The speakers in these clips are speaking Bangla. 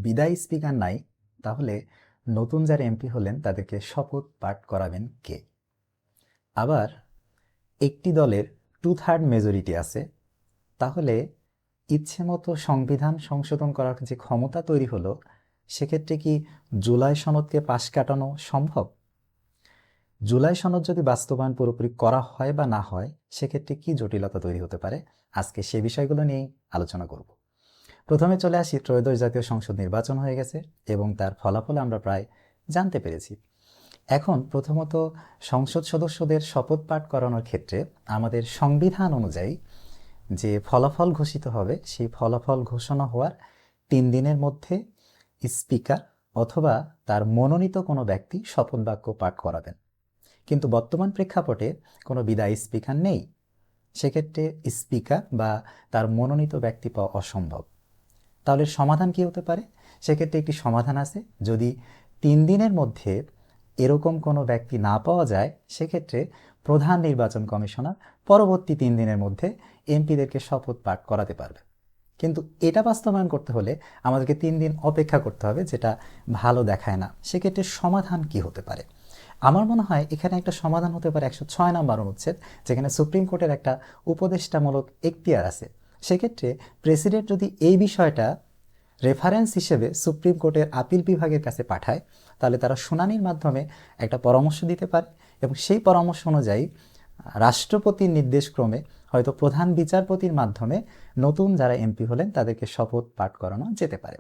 বিদায়ী স্পিকার নাই, তাহলে নতুন যারা এমপি হলেন তাদেরকে শপথ পাঠ করাবেন কে? আবার একটি দলের 2/3 মেজরিটি আছে, তাহলে ইচ্ছে মতো সংবিধান সংশোধন করার যে ক্ষমতা তৈরি হলো, সেক্ষেত্রে কি জুলাই সনদকে পাশ কাটানো সম্ভব? জুলাই সনদ যদি বাস্তবায়ন পুরোপুরি করা হয় বা না হয়, সেক্ষেত্রে কি জটিলতা তৈরি হতে পারে? আজকে সে বিষয়গুলো নিয়েই আলোচনা করব। প্রথমে চলে আসি, ত্রয়োদশ জাতীয় সংসদ নির্বাচন হয়ে গেছে এবং তার ফলাফল আমরা প্রায় জানতে পেরেছি। এখন প্রথমত সংসদ সদস্যদের শপথ পাঠ করানোর ক্ষেত্রে আমাদের সংবিধান অনুযায়ী যে ফলাফল ঘোষিত হবে, সেই ফলাফল ঘোষণা হওয়ার 3 দিনের মধ্যে স্পিকার অথবা তার মনোনীত কোনো ব্যক্তি শপথ বাক্য পাঠ করাবেন। কিন্তু বর্তমান প্রেক্ষাপটে কোনো বিদায়ী স্পিকার নেই, সেক্ষেত্রে স্পিকার বা তার মনোনীত ব্যক্তি পাওয়া অসম্ভব। তাহলে সমাধান কি হতে পারে? সেক্ষেত্রে একটি সমাধান আছে। যদি 3 দিনের মধ্যে এরকম কোনো ব্যক্তি না পাওয়া যায়, সেক্ষেত্রে প্রধান নির্বাচন কমিশনার পরবর্তী 3 দিনের মধ্যে এমপিদেরকে শপথ পাঠ করাতে পারবে। কিন্তু এটা বাস্তবায়ন করতে হলে আমাদেরকে 3 দিন অপেক্ষা করতে হবে, যেটা ভালো দেখায় না। সেক্ষেত্রে সমাধান কি হতে পারে? আমার মনে হয় এখানে একটা সমাধান হতে পারে 106 নম্বর অনুচ্ছেদ, যেখানে সুপ্রিম কোর্টের একটা উপদেষ্টামূলক এখতিয়ার আছে। সেক্ষেত্রে প্রেসিডেন্ট যদি এই বিষয়টা রেফারেন্স হিসেবে সুপ্রিম কোর্টের আপিল বিভাগের কাছে পাঠায়, তাহলে তারা শুনানির মাধ্যমে একটা পরামর্শ দিতে পারে এবং সেই পরামর্শ অনুযায়ী রাষ্ট্রপতির নির্দেশক্রমে হয়তো প্রধান বিচারপতির মাধ্যমে নতুন যারা এমপি হলেন তাদেরকে শপথ পাঠ করানো যেতে পারে।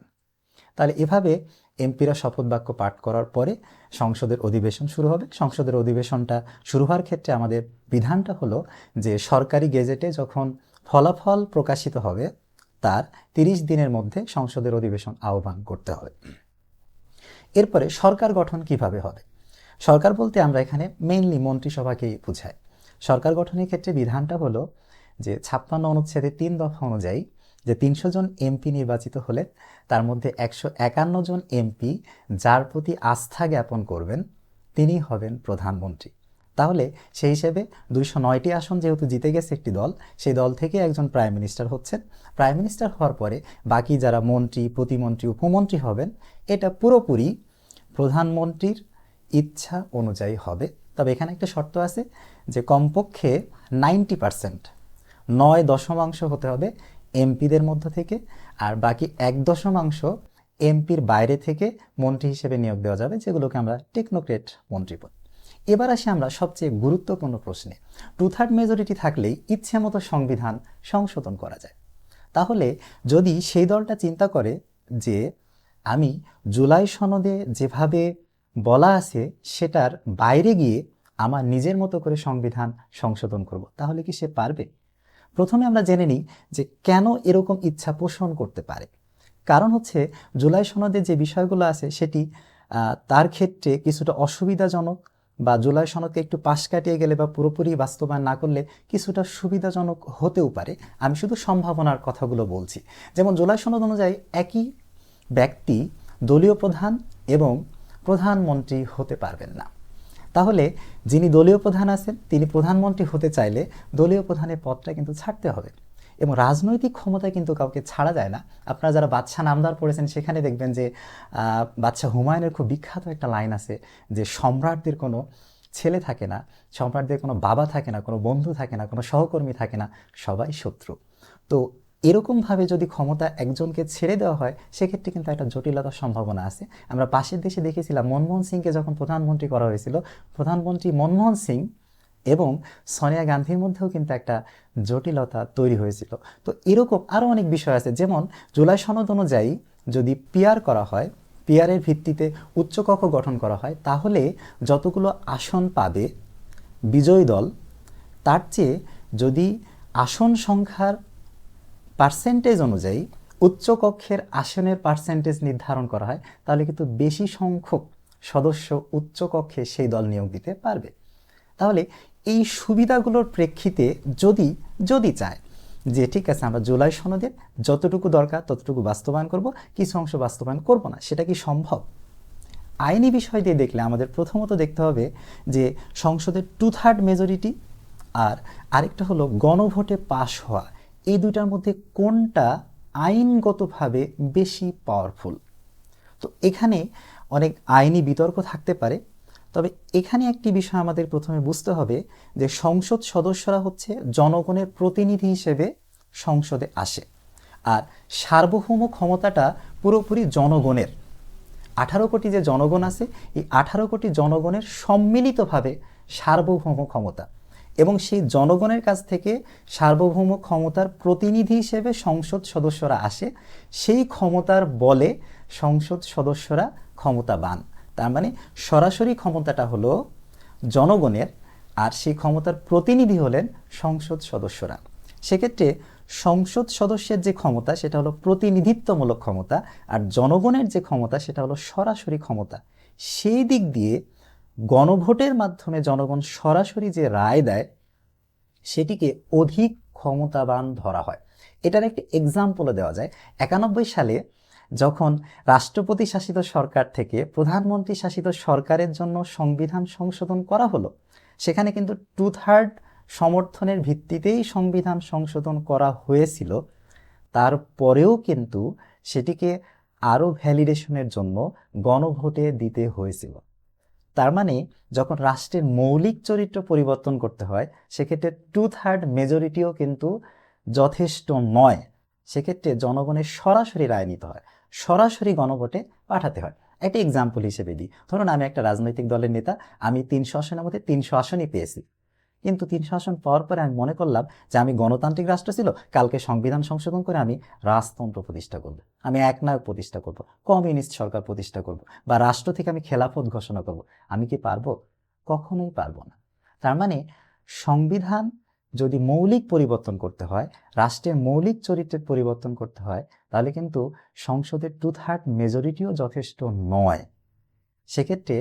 তাহলে এভাবে এমপিরা শপথ বাক্য পাঠ করার পরে সংসদের অধিবেশন শুরু হবে। সংসদের অধিবেশনটা শুরু হওয়ার ক্ষেত্রে আমাদের বিধানটা হলো যে সরকারি গেজেটে যখন ফলাফল প্রকাশিত হবে, তার 30 দিনের মধ্যে সংসদের অধিবেশন আহ্বান করতে হবে। এরপরে সরকার গঠন কিভাবে হবে? সরকার বলতে আমরা এখানে মেইনলি মন্ত্রিসভাকেই বুঝাই। সরকার গঠনের ক্ষেত্রে বিধানটা হলো যে 56 অনুচ্ছেদে 3 দফা অনুযায়ী যে 300 জন এমপি নির্বাচিত হলে তার মধ্যে 151 জন এমপি যার প্রতি আস্থা জ্ঞাপন করবেন তিনি হবেন প্রধানমন্ত্রী। তাহলে সেই হিসেবে 209টি আসন যেহেতু জিতে গেছে একটি দল, সেই দল থেকে একজন প্রাইম মিনিস্টার হচ্ছেন। প্রাইম মিনিস্টার হওয়ার পরে বাকি যারা মন্ত্রী, প্রতিমন্ত্রী, উপমন্ত্রী হবেন, এটা পুরোপুরি প্রধানমন্ত্রীর ইচ্ছা অনুযায়ী হবে। তবে এখানে একটা শর্ত আছে যে কমপক্ষে 90%, 9 দশমাংশ হতে হবে এমপিদের মধ্য থেকে, আর বাকি 1 দশমাংশ এমপির বাইরে থেকে মন্ত্রী হিসেবে নিয়োগ দেওয়া যাবে, যেগুলোকে আমরা টেকনোক্রেট মন্ত্রী বলি। এবার আসি আমরা সবচেয়ে গুরুত্বপূর্ণ প্রশ্নে। 2/3 মেজরিটি থাকলেই ইচ্ছে মতো সংবিধান সংশোধন করা যায়। তাহলে যদি সেই দলটা চিন্তা করে যে আমি জুলাই সনদে যেভাবে বলা আছে সেটার বাইরে গিয়ে আমার নিজের মতো করে সংবিধান সংশোধন করব, তাহলে কি সে পারবে? প্রথমে আমরা জেনে নিই যে কেন এরকম ইচ্ছা পোষণ করতে পারে। কারণ হচ্ছে জুলাই সনদে যে বিষয়গুলো আছে সেটি তার ক্ষেত্রে কিছুটা অসুবিধাজনক, বা জুলাই সনদকে একটু পাশ কাটিয়ে গেলে বা পুরোপুরি বাস্তবায়ন না করলে কিছুটা সুবিধাজনক হতেও পারে। আমি শুধু সম্ভাবনার কথাগুলো বলছি। যেমন জুলাই সনদ অনুযায়ী একই ব্যক্তি দলীয় প্রধান এবং প্রধানমন্ত্রী হতে পারবেন না। তাহলে যিনি দলীয় প্রধান আছেন তিনি প্রধানমন্ত্রী হতে চাইলে দলীয় প্রধানের পদটা কিন্তু ছাড়তে হবে, এবং রাজনৈতিক ক্ষমতায় কিন্তু কাউকে ছাড়া যায় না। আপনারা যারা বাদশাহ নামদার পড়েছেন সেখানে দেখবেন যে বাদশাহ হুমায়ুনের খুব বিখ্যাত একটা লাইন আছে যে সম্রাটদের কোনো ছেলে থাকে না, সম্রাটদের কোনো বাবা থাকে না, কোনো বন্ধু থাকে না, কোনো সহকর্মী থাকে না, সবাই শত্রু। তো এরকমভাবে যদি ক্ষমতা একজনকে ছেড়ে দেওয়া হয়, সেক্ষেত্রে কিন্তু একটা জটিলতার সম্ভাবনা আছে। আমরা পাশের দেশে দেখেছিলাম মনমোহন সিংকে যখন প্রধানমন্ত্রী করা হয়েছিল, প্রধানমন্ত্রী মনমোহন সিং এবং সোনিয়া গান্ধীর মধ্যেও কিন্তু একটা জটিলতা তৈরি হয়েছিল। তো এরকম আরও অনেক বিষয় আছে। যেমন জুলাই সনদ অনুযায়ী যদি পিআর করা হয়, পিআরের ভিত্তিতে উচ্চকক্ষ গঠন করা হয়, তাহলে যতগুলো আসন পাবে বিজয়ী দল, তার চেয়ে যদি আসন সংখ্যার পার্সেন্টেজ অনুযায়ী উচ্চকক্ষের আসনের পার্সেন্টেজ নির্ধারণ করা হয়, তাহলে কিন্তু বেশি সংখ্যক সদস্য উচ্চকক্ষে সেই দল নিয়োগ দিতে পারবে। তাহলে এই সুবিধাগুলোর প্রেক্ষিতে যদি যদি চায় যে ঠিক আছে আমরা জুলাই সনদের যতটুকু দরকার ততটুকু বাস্তবায়ন করব, কিছু অংশ বাস্তবায়ন করব না, সেটা কি সম্ভব? আইনি বিষয় দিয়ে দেখলে আমাদের প্রথমত দেখতে হবে যে সংসদের 2/3 মেজরিটি আর আরেকটা হলো গণভোটে পাশ হওয়া, এই দুইটার মধ্যে কোনটা আইনগতভাবে বেশি পাওয়ারফুল। তো এখানে অনেক আইনি বিতর্ক থাকতে পারে, তবে এখানে একটি বিষয় আমাদের প্রথমে বুঝতে হবে যে সংসদ সদস্যরা হচ্ছে জনগণের প্রতিনিধি হিসেবে সংসদে আসে, আর সার্বভৌম ক্ষমতাটা পুরোপুরি জনগণের। 18 কোটি যে জনগণ আছে, এই 18 কোটি জনগণের সম্মিলিতভাবে সার্বভৌম ক্ষমতা, এবং সেই জনগণের কাছ থেকে সার্বভৌম ক্ষমতার প্রতিনিধি হিসেবে সংসদ সদস্যরা আসে। সেই ক্ষমতার বলে সংসদ সদস্যরা ক্ষমতাবান। তার মানে সরাসরি ক্ষমতাটা হলো জনগণের, আর সেই ক্ষমতার প্রতিনিধি হলেন সংসদ সদস্যরা। সেক্ষেত্রে সংসদ সদস্যের যে ক্ষমতা সেটা হলো প্রতিনিধিত্বমূলক ক্ষমতা, আর জনগণের যে ক্ষমতা সেটা হলো সরাসরি ক্ষমতা। সেই দিক দিয়ে গণভোটের মাধ্যমে জনগণ সরাসরি যে রায় দেয় সেটিকে অধিক ক্ষমতাবান ধরা হয়। এটার একটি এক্সাম্পলও দেওয়া যায়। 91 সালে যখন রাষ্ট্রপতি শাসিত সরকার থেকে প্রধানমন্ত্রী শাসিত সরকারের জন্য সংবিধান সংশোধন করা হলো, সেখানে কিন্তু 2/3 সমর্থনের ভিত্তিতেই সংবিধান সংশোধন করা হয়েছিল। তারপরেও কিন্তু সেটিকে আরও ভ্যালিডেশনের জন্য গণভোটে দিতে হয়েছিল। তার মানে যখন রাষ্ট্রের মৌলিক চরিত্র পরিবর্তন করতে হয়, সেক্ষেত্রে 2/3 মেজরিটিও কিন্তু যথেষ্ট নয়। সেক্ষেত্রে জনগণের সরাসরি রায় নিতে হয়, সরাসরি গণভোটে পাঠাতে হয়। একটা এক্সাম্পল হিসেবে দিই, ধরুন আমি একটা রাজনৈতিক দলের নেতা, আমি 300 আসনের মধ্যে 300 আসনই পেয়েছি, কিন্তু 300 আসন পাওয়ার পরে আমি মনে করলাম যে আমি গণতান্ত্রিক রাষ্ট্র ছিল, কালকে সংবিধান সংশোধন করে আমি রাজতন্ত্র প্রতিষ্ঠা করব, আমি একনায়ক প্রতিষ্ঠা করব, কমিউনিস্ট সরকার প্রতিষ্ঠা করব, বা রাষ্ট্র থেকে আমি খেলাফত ঘোষণা করব। আমি কি পারবো? কখনোই পারবো না। তার মানে সংবিধান যদি মৌলিক পরিবর্তন করতে হয়, রাষ্ট্রের মৌলিক চরিত্রের পরিবর্তন করতে হয়, তাহলে কিন্তু সংসদের 2/3 মেজরিটিও যথেষ্ট নয়। সেক্ষেত্রে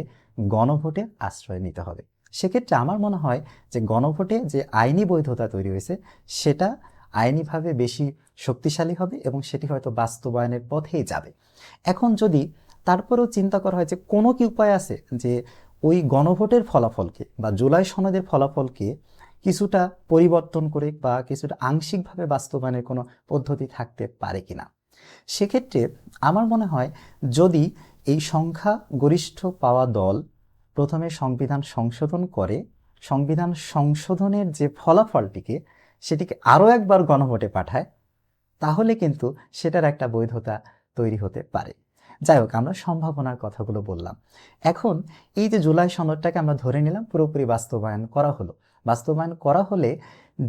গণভোটের আশ্রয় নিতে হবে। সেক্ষেত্রে আমার মনে হয় যে গণভোটে যে আইনি বৈধতা তৈরি হয়েছে সেটা আইনিভাবে বেশি শক্তিশালী হবে, এবং সেটি হয়তো বাস্তবায়নের পথেই যাবে। এখন যদি তারপরেও চিন্তা করা হয় যে কোনো কি উপায় আছে যে ওই গণভোটের ফলাফলকে বা জুলাই সনদের ফলাফলকে কিছুটা পরিবর্তন করে বা কিছুটা আংশিকভাবে বাস্তবায়নের কোনো পদ্ধতি থাকতে পারে কিনা, সেক্ষেত্রে আমার মনে হয় যদি এই সংখ্যা গরিষ্ঠ পাওয়া দল প্রথমে সংবিধান সংশোধন করে, সংবিধান সংশোধনের যে ফলাফলটিকে সেটিকে আরও একবার গণভোটে পাঠায়, তাহলে কিন্তু সেটার একটা বৈধতা তৈরি হতে পারে। যাই হোক, আমরা সম্ভাবনার কথাগুলো বললাম। এখন এই যে জুলাই সনদটাকে আমরা ধরে নিলাম পুরোপুরি বাস্তবায়ন করা হলো, বাস্তবায়ন করা হলে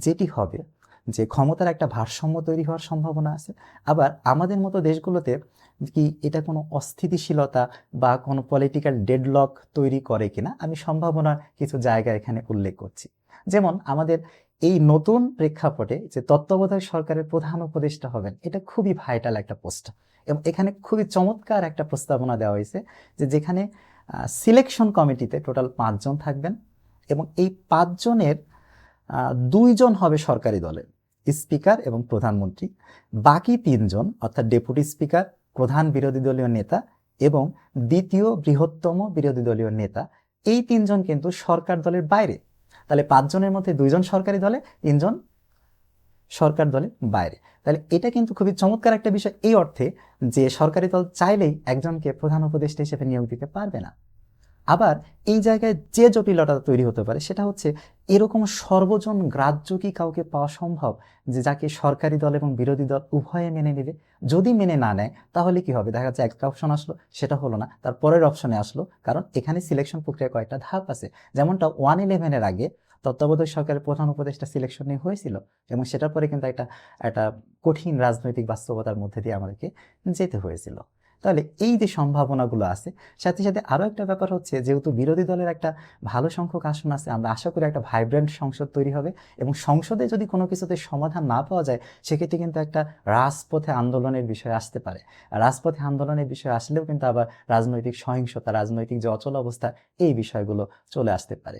যেটি হবে যে ক্ষমতার একটা ভারসাম্য তৈরি হওয়ার সম্ভাবনা আছে। আবার আমাদের মতো দেশগুলোতে কি এটা কোনো অস্থিতিশীলতা বা কোনো পলিটিক্যাল ডেডলক তৈরি করে কিনা, আমি সম্ভাবনার কিছু জায়গা এখানে উল্লেখ করছি। যেমন আমাদের এই নতুন প্রেক্ষাপটে যে তত্ত্বাবধায়ক সরকারের প্রধান উপদেষ্টা হবেন, এটা খুবই ভাইটাল একটা পোস্ট, এবং এখানে খুবই চমৎকার একটা প্রস্তাবনা দেওয়া হয়েছে যে যেখানে সিলেকশন কমিটিতে টোটাল 5 জন থাকবেন, এবং এই 5 জনের 2 জন হবে সরকারি দলের, স্পিকার এবং প্রধানমন্ত্রী। বাকি 3 জন অর্থাৎ ডেপুটি স্পিকার, প্রধান বিরোধী দলীয় নেতা এবং দ্বিতীয় বৃহত্তম বিরোধী দলীয় নেতা, এই 3 জন কিন্তু সরকার দলের বাইরে। তাহলে 5 জনের মধ্যে 2 জন সরকারি দলে, 3 জন সরকার দলের বাইরে। তাহলে এটা কিন্তু খুবই চমৎকার একটা বিষয় এই অর্থে যে সরকারি দল চাইলেই একজনকে প্রধান উপদেষ্টা হিসেবে নিয়োগ দিতে পারবে না। আবার এই জায়গায় যে জটিলতা তৈরি হতে পারে সেটা হচ্ছে এরকম সর্বজন গ্রাহ্য কি কাউকে পাওয়া সম্ভব যে যাকে সরকারি দল এবং বিরোধী দল উভয়ে মেনে নেবে? যদি মেনে না নেয় তাহলে কি হবে? দেখা যাচ্ছে একটা অপশন আসলো, সেটা হলো না, তার পরের অপশনে আসলো, কারণ এখানে সিলেকশন প্রক্রিয়া কয়েকটা ধাপ আছে। যেমনটা 111-এর আগে তত্ত্বাবধায়ক সরকারের প্রধান উপদেষ্টা সিলেকশন নিয়ে হয়েছিল, এবং সেটার পরে কিন্তু একটা একটা কঠিন রাজনৈতিক বাস্তবতার মধ্যে দিয়ে আমাদেরকে যেতে হয়েছিল। তাহলে এই যে সম্ভাবনাগুলো আছে, সাথে সাথে আরও একটা ব্যাপার হচ্ছে যেহেতু বিরোধী দলের একটা ভালো সংখ্যক আসন আছে, আমরা আশা করি একটা ভাইব্রেন্ট সংসদ তৈরি হবে, এবং সংসদে যদি কোনো কিছুতে সমাধান না পাওয়া যায় সেক্ষেত্রে কিন্তু একটা রাজপথে আন্দোলনের বিষয় আসতে পারে। রাজপথে আন্দোলনের বিষয় আসলেও কিন্তু আবার রাজনৈতিক সহিংসতা, রাজনৈতিক যে অচল অবস্থা, এই বিষয়গুলো চলে আসতে পারে।